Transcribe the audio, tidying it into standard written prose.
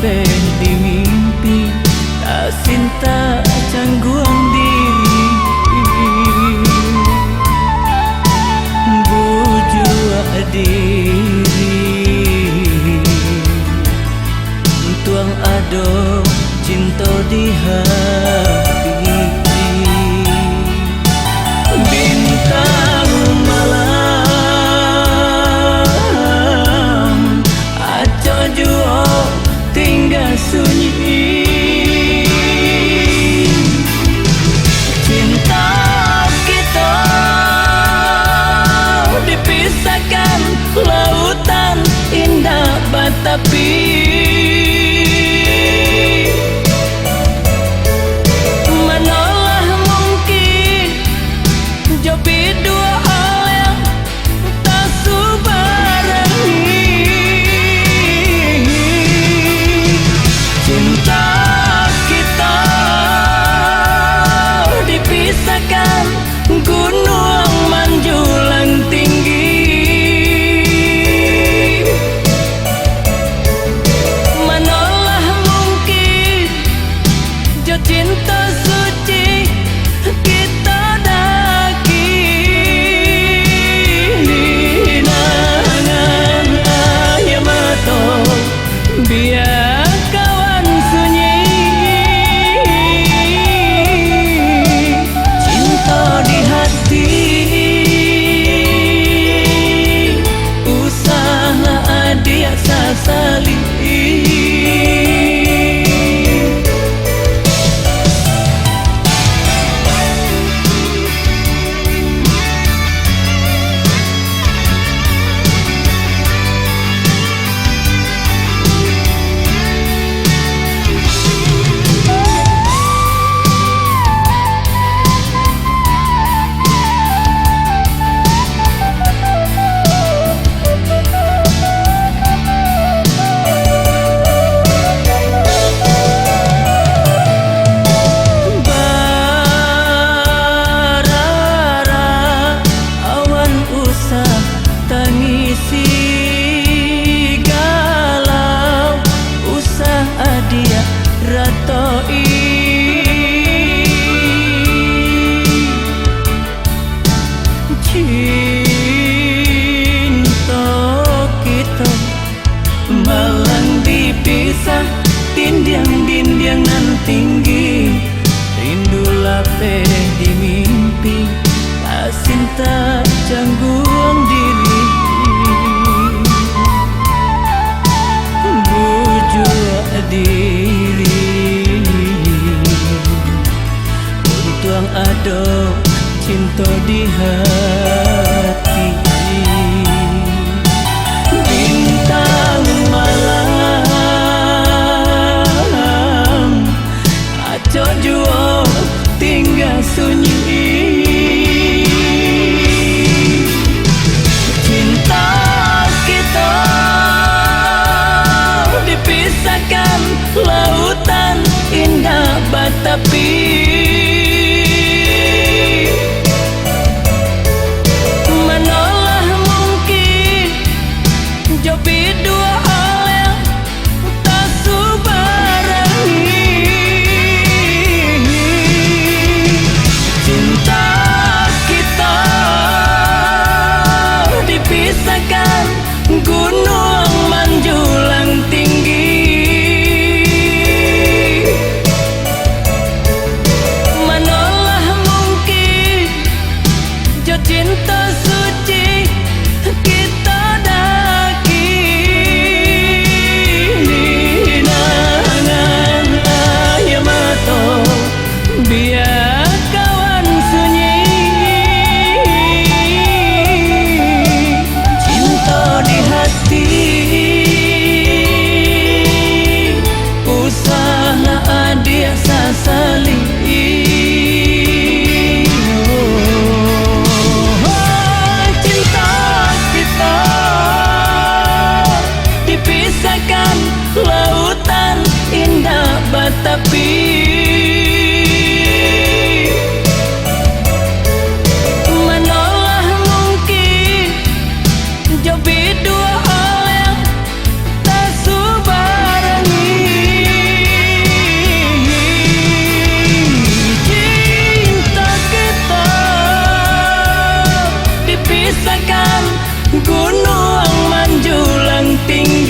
lape di mimpi, tak cinta cangguang diri. Bujua diri tuang ado cinta di hati. Bintang malam aco juo tinggal sunyi. Cinta kita dipisahkan lautan indah batapi. Manalah mungkin jobi dua hal yang tak subarani. Cinta kita dipisahkan gunung menjulang tinggi. Manalah mungkin jo cinta suci kita daki. Nangan ayam atau biar kawan sunyi. Cinta di hati usaha dia sasali. Tangisi galau usaha dia ratoi. Cinta kita malang dipisah tindiang-dindiang nan tinggi. Rindu lape di mimpi, tak cinta cangguang diri. Bujua diri untuang ado cinta di hati. Bintang malam aco juo tinggal sunyi. Cinta kita dipisahkan lautan indah batapi. Manalah mungkin jobi dua hal yang tak subarani. Cinta kita dipisahkan gunung menjulang tinggi. Manalah mungkin jo cinta suci kita daki. Nangan ayam atau biar kawan sunyi. Cinta di hati usaha dia sasali. Cinta kita dipisahkan lautan indah batapi. Manalah mungkin jobi dua hal yang tak subarani. Gunung menjulang tinggi